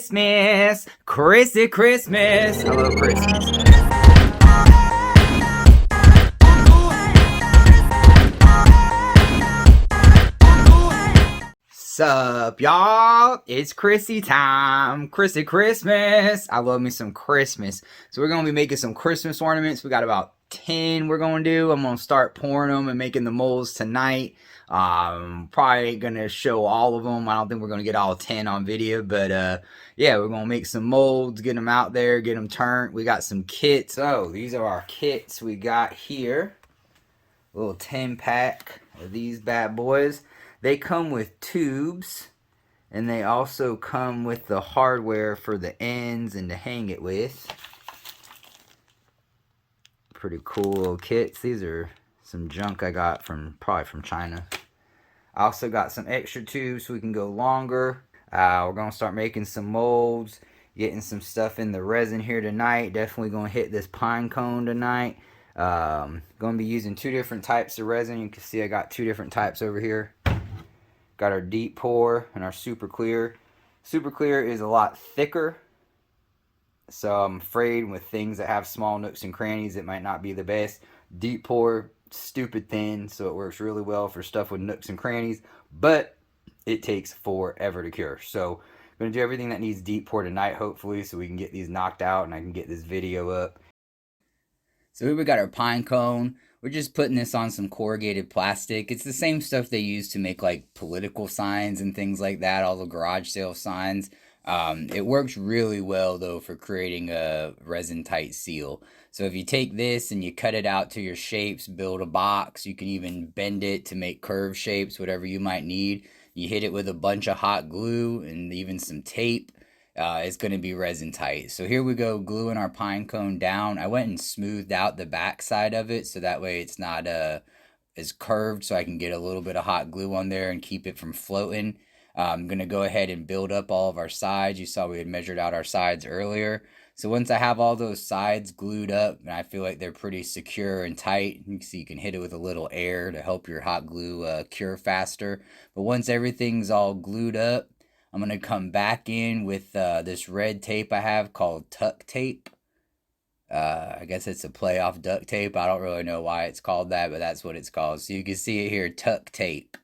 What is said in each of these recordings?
Christmas, Christmas. I love Christmas. Sup, y'all? It's Chrissy time. Chrissy Christmas. I love me some Christmas. So we're going to be making some Christmas ornaments. We got about 10 we're going to do. I'm going to start pouring them and making the molds tonight. Probably ain't going to show all of them. I don't think we're going to get all 10 on video. But yeah, we're going to make some molds, get them out there, get them turned. We got some kits. So these are our kits we got here. A little 10 pack of these bad boys. They come with tubes, and they also come with the hardware for the ends and to hang it with. Pretty cool little kits. These are some junk I got probably from China. I also got some extra tubes so we can go longer. We're going to start making some molds, getting some stuff in the resin here tonight. Definitely going to hit this pine cone tonight. Going to be using 2 different types of resin. You can see I got 2 different types over here. Got our deep pour and our super clear. Super clear is a lot thicker, so I'm afraid with things that have small nooks and crannies it might not be the best. Deep pour, stupid thin, so it works really well for stuff with nooks and crannies, but it takes forever to cure. So I'm going to do everything that needs deep pour tonight, hopefully, so we can get these knocked out and I can get this video up. So here we got our pine cone. We're just putting this on some corrugated plastic. It's the same stuff they use to make like political signs and things like that, all the garage sale signs. It works really well though for creating a resin tight seal. So if you take this and you cut it out to your shapes, build a box, you can even bend it to make curve shapes, whatever you might need. You hit it with a bunch of hot glue and even some tape. It's going to be resin tight. So here we go, gluing our pine cone down. I went and smoothed out the back side of it so that way it's not as curved, so I can get a little bit of hot glue on there and keep it from floating. I'm going to go ahead and build up all of our sides. You saw we had measured out our sides earlier. So once I have all those sides glued up and I feel like they're pretty secure and tight, you can see you can hit it with a little air to help your hot glue cure faster. But once everything's all glued up, I'm going to come back in with this red tape I have called tuck tape. I guess it's a play off duct tape. I don't really know why it's called that, but that's what it's called. So you can see it here, tuck tape.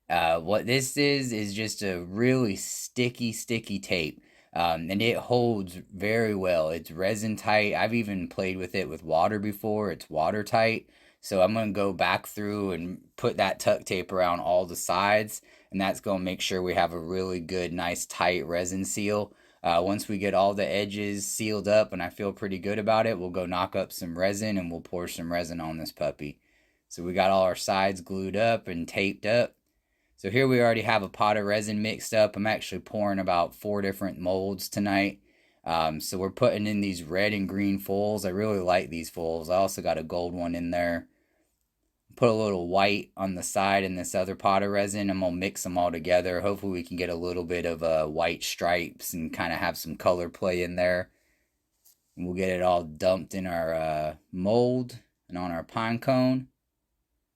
What this is just a really sticky tape. And it holds very well. It's resin tight. I've even played with it with water before. It's watertight. So I'm going to go back through and put that tuck tape around all the sides. And that's going to make sure we have a really good, nice, tight resin seal. Once we get all the edges sealed up and I feel pretty good about it, we'll go knock up some resin and we'll pour some resin on this puppy. So we got all our sides glued up and taped up. So here we already have a pot of resin mixed up. I'm actually pouring about 4 different molds tonight. So we're putting in these red and green foils. I really like these foils. I also got a gold one in there. Put a little white on the side in this other pot of resin. I'm going to mix them all together. Hopefully we can get a little bit of white stripes and kind of have some color play in there. And we'll get it all dumped in our mold and on our pine cone.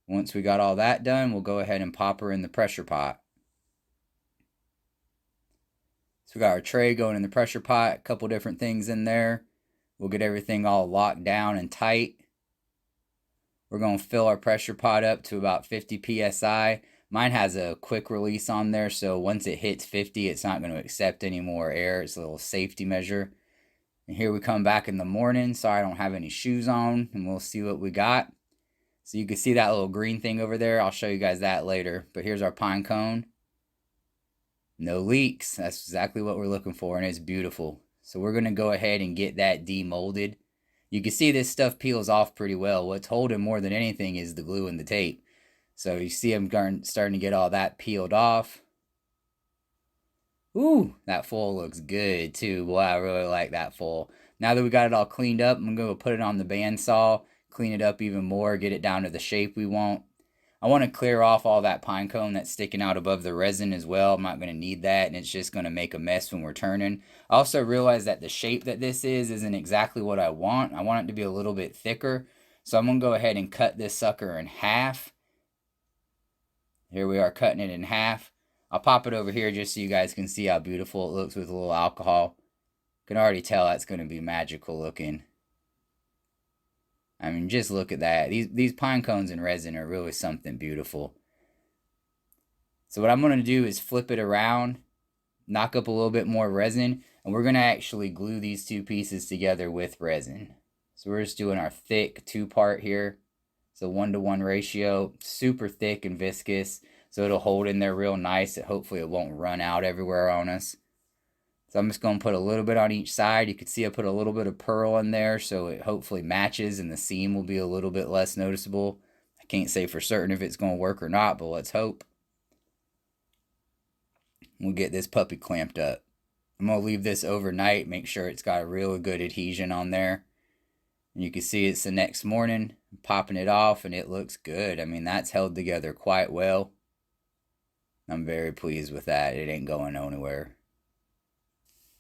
Once we got all that done, we'll go ahead and pop her in the pressure pot. So we got our tray going in the pressure pot, a couple different things in there. We'll get everything all locked down and tight. We're going to fill our pressure pot up to about 50 psi. Mine has a quick release on there, so once it hits 50, it's not going to accept any more air. It's a little safety measure. And here we come back in the morning. Sorry I don't have any shoes on, and we'll see what we got. So you can see that little green thing over there. I'll show you guys that later. But here's our pine cone. No leaks. That's exactly what we're looking for, and it's beautiful. So we're going to go ahead and get that demolded. You can see this stuff peels off pretty well. What's holding more than anything is the glue and the tape. So you see I'm starting to get all that peeled off. Ooh, that foil looks good too. Boy, I really like that foil. Now that we got it all cleaned up, I'm going to put it on the bandsaw, clean it up even more, get it down to the shape we want. I want to clear off all that pine cone that's sticking out above the resin as well. I'm not going to need that, and it's just going to make a mess when we're turning. I also realized that the shape that this isn't exactly what I want. I want it to be a little bit thicker. So I'm going to go ahead and cut this sucker in half. Here we are cutting it in half. I'll pop it over here just so you guys can see how beautiful it looks with a little alcohol. Can already tell that's going to be magical looking. I mean, just look at that. These pine cones in resin are really something beautiful. So what I'm going to do is flip it around, knock up a little bit more resin, and we're going to actually glue these two pieces together with resin. So we're just doing our thick 2-part here. So 1-to-1 ratio, super thick and viscous. So it'll hold in there real nice. Hopefully it won't run out everywhere on us. So I'm just going to put a little bit on each side. You can see I put a little bit of pearl in there so it hopefully matches and the seam will be a little bit less noticeable. I can't say for certain if it's going to work or not, but let's hope. We'll get this puppy clamped up. I'm going to leave this overnight, make sure it's got a really good adhesion on there. And you can see it's the next morning, I'm popping it off and it looks good. I mean, that's held together quite well. I'm very pleased with that. It ain't going anywhere.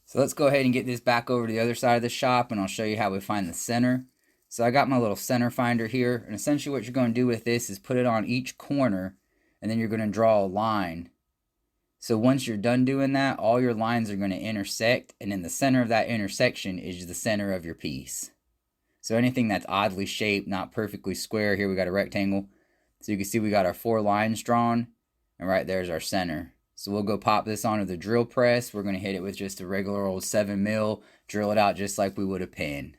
So let's go ahead and get this back over to the other side of the shop and I'll show you how we find the center. So I got my little center finder here, and essentially what you're going to do with this is put it on each corner and then you're going to draw a line. So once you're done doing that, all your lines are going to intersect, and in the center of that intersection is the center of your piece. So anything that's oddly shaped, not perfectly square, here we got a rectangle. So you can see we got our 4 lines drawn, and right there's our center. So we'll go pop this onto the drill press. We're going to hit it with just a regular old 7mm, drill it out just like we would a pin.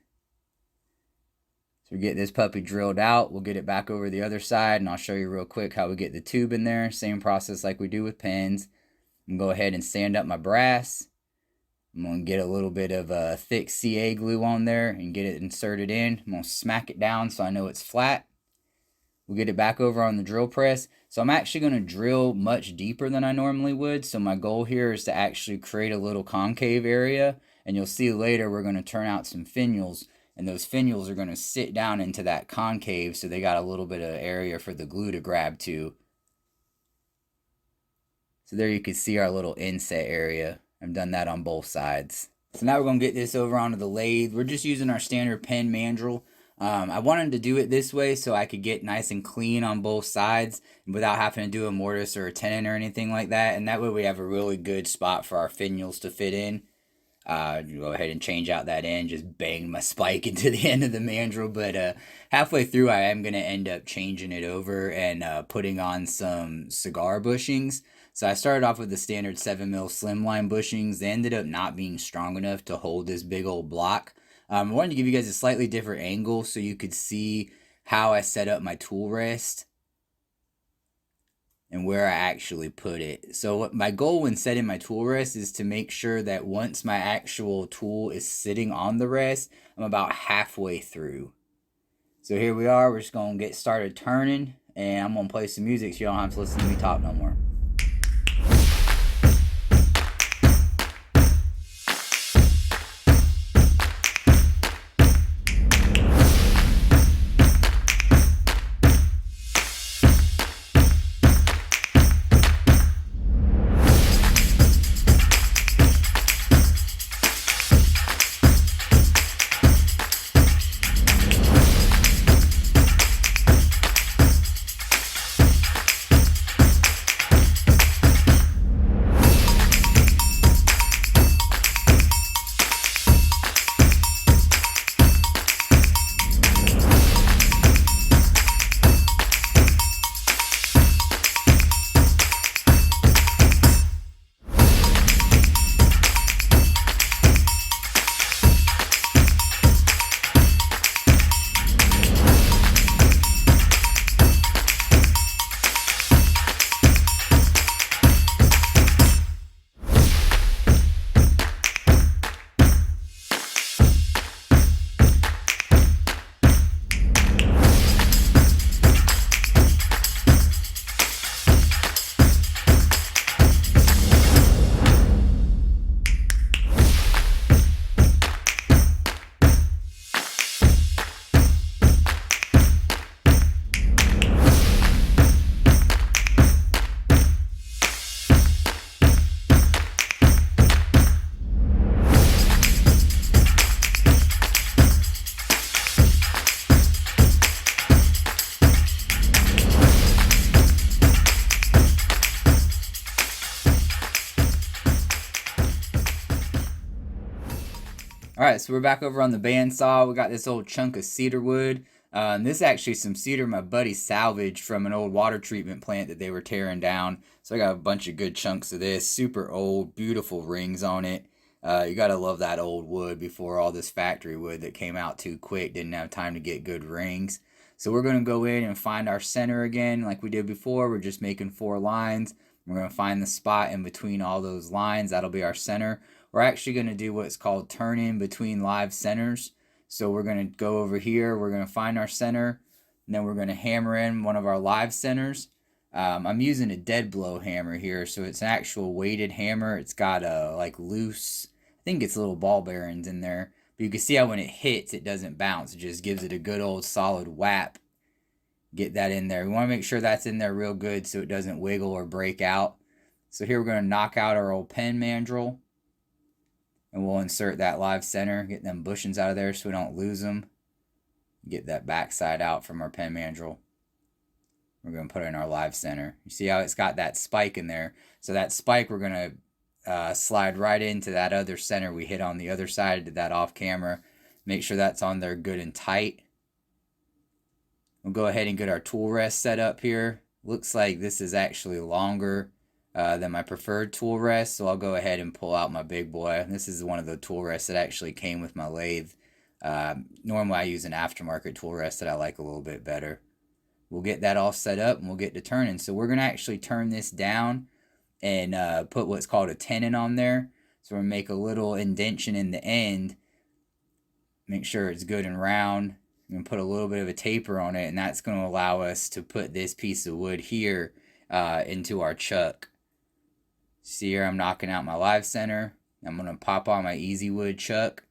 So we get this puppy drilled out, we'll get it back over the other side, and I'll show you real quick how we get the tube in there. Same process like we do with pins. I'm going to go ahead and sand up my brass. I'm going to get a little bit of thick CA glue on there and get it inserted in. I'm going to smack it down so I know it's flat. We'll get it back over on the drill press. So I'm actually going to drill much deeper than I normally would. So my goal here is to actually create a little concave area. And you'll see later we're going to turn out some finials. And those finials are going to sit down into that concave so they got a little bit of area for the glue to grab to. So there you can see our little inset area. I've done that on both sides. So now we're going to get this over onto the lathe. We're just using our standard pen mandrel. I wanted to do it this way so I could get nice and clean on both sides without having to do a mortise or a tenon or anything like that. And that way we have a really good spot for our finials to fit in. Go ahead and change out that end. Just bang my spike into the end of the mandrel. But halfway through I am going to end up changing it over and putting on some cigar bushings. So I started off with the standard 7mm slimline bushings. They ended up not being strong enough to hold this big old block. I wanted to give you guys a slightly different angle so you could see how I set up my tool rest and where I actually put it. So what my goal when setting my tool rest is to make sure that once my actual tool is sitting on the rest, I'm about halfway through. So here we are. We're just going to get started turning, and I'm going to play some music so you don't have to listen to me talk no more. All right, so we're back over on the bandsaw. We got this old chunk of cedar wood. This is actually some cedar my buddy salvaged from an old water treatment plant that they were tearing down. So I got a bunch of good chunks of this. Super old, beautiful rings on it. You gotta love that old wood before all this factory wood that came out too quick didn't have time to get good rings. So we're gonna go in and find our center again like we did before. We're just making 4 lines. We're gonna find the spot in between all those lines. That'll be our center. We're actually going to do what's called turn in between live centers. So we're going to go over here, we're going to find our center, and then we're going to hammer in one of our live centers. I'm using a dead blow hammer here, so it's an actual weighted hammer. It's got a like loose, I think it's little ball bearings in there. But you can see how when it hits, it doesn't bounce. It just gives it a good old solid whap. Get that in there. We want to make sure that's in there real good so it doesn't wiggle or break out. So here we're going to knock out our old pen mandrel. And we'll insert that live center, get them bushings out of there so we don't lose them. Get that backside out from our pen mandrel. We're going to put it in our live center. You see how it's got that spike in there? So that spike we're going to slide right into that other center we hit on the other side. Did that off camera. Make sure that's on there good and tight. We'll go ahead and get our tool rest set up here. Looks like this is actually longer than my preferred tool rest, so I'll go ahead and pull out my big boy. This is one of the tool rests that actually came with my lathe. Normally I use an aftermarket tool rest that I like a little bit better. We'll get that all set up and we'll get to turning. So we're going to actually turn this down and put what's called a tenon on there. So we're going to make a little indention in the end. Make sure it's good and round. I'm going to put a little bit of a taper on it, and that's going to allow us to put this piece of wood here into our chuck. See here, I'm knocking out my live center. I'm going to pop on my easy wood chuck.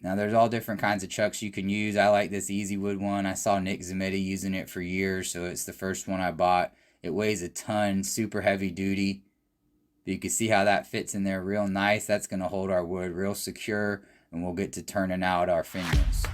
Now there's all different kinds of chucks you can use. I like this easy wood one. I saw Nick Zametti using it for years, so it's the first one I bought. It weighs a ton, super heavy duty. But you can see how that fits in there real nice. That's going to hold our wood real secure, and we'll get to turning out our finials.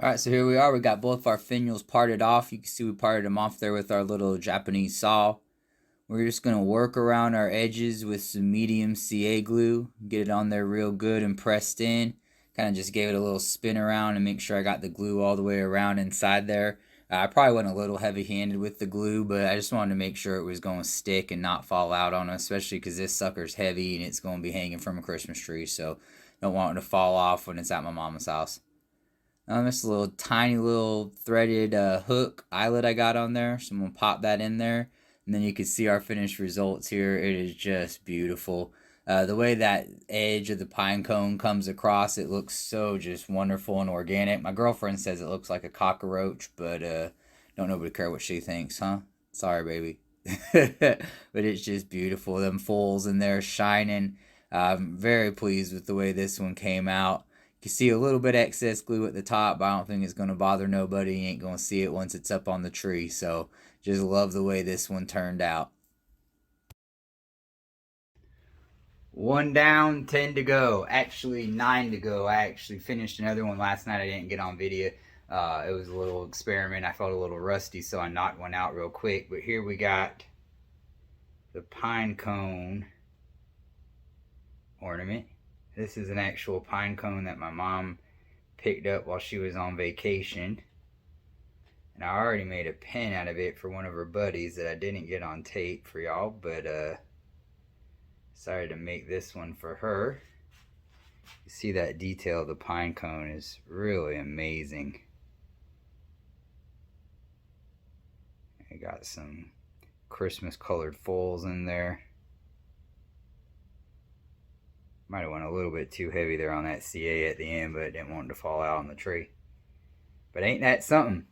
All right, so here we are. We got both our finials parted off. You can see we parted them off there with our little Japanese saw. We're just going to work around our edges with some medium CA glue. Get it on there real good and pressed in. Kind of just gave it a little spin around and make sure I got the glue all the way around inside there. I probably went a little heavy-handed with the glue, but I just wanted to make sure it was going to stick and not fall out on us, especially because this sucker's heavy and it's going to be hanging from a Christmas tree, so don't want it to fall off when it's at my mama's house. Just a little tiny little threaded hook eyelet I got on there, so I'm going to pop that in there, and then you can see our finished results here. It is just beautiful. The way that edge of the pine cone comes across, it looks so just wonderful and organic. My girlfriend says it looks like a cockroach, but don't nobody care what she thinks, huh? Sorry, baby. But it's just beautiful. Them foils in there shining. I'm very pleased with the way this one came out. You can see a little bit excess glue at the top, but I don't think it's going to bother nobody. You ain't going to see it once it's up on the tree. So just love the way this one turned out. 1 down, 10 to go. Actually, 9 to go. I actually finished another one last night. I didn't get on video. It was a little experiment. I felt a little rusty, so I knocked one out real quick. But here we got the pine cone ornament. This is an actual pine cone that my mom picked up while she was on vacation. And I already made a pen out of it for one of her buddies that I didn't get on tape for y'all, but decided to make this one for her. You see that detail of the pine cone is really amazing. I got some Christmas colored foils in there. Might have went a little bit too heavy there on that CA at the end, but didn't want it to fall out on the tree. But ain't that something?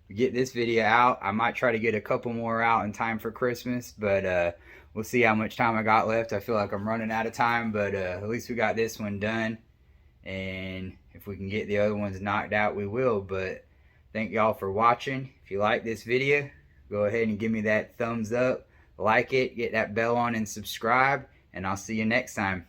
We get this video out. I might try to get a couple more out in time for Christmas, but we'll see how much time I got left. I feel like I'm running out of time, but at least we got this one done. And if we can get the other ones knocked out, we will. But thank y'all for watching. If you like this video, go ahead and give me that thumbs up, like it, get that bell on, and subscribe. And I'll see you next time.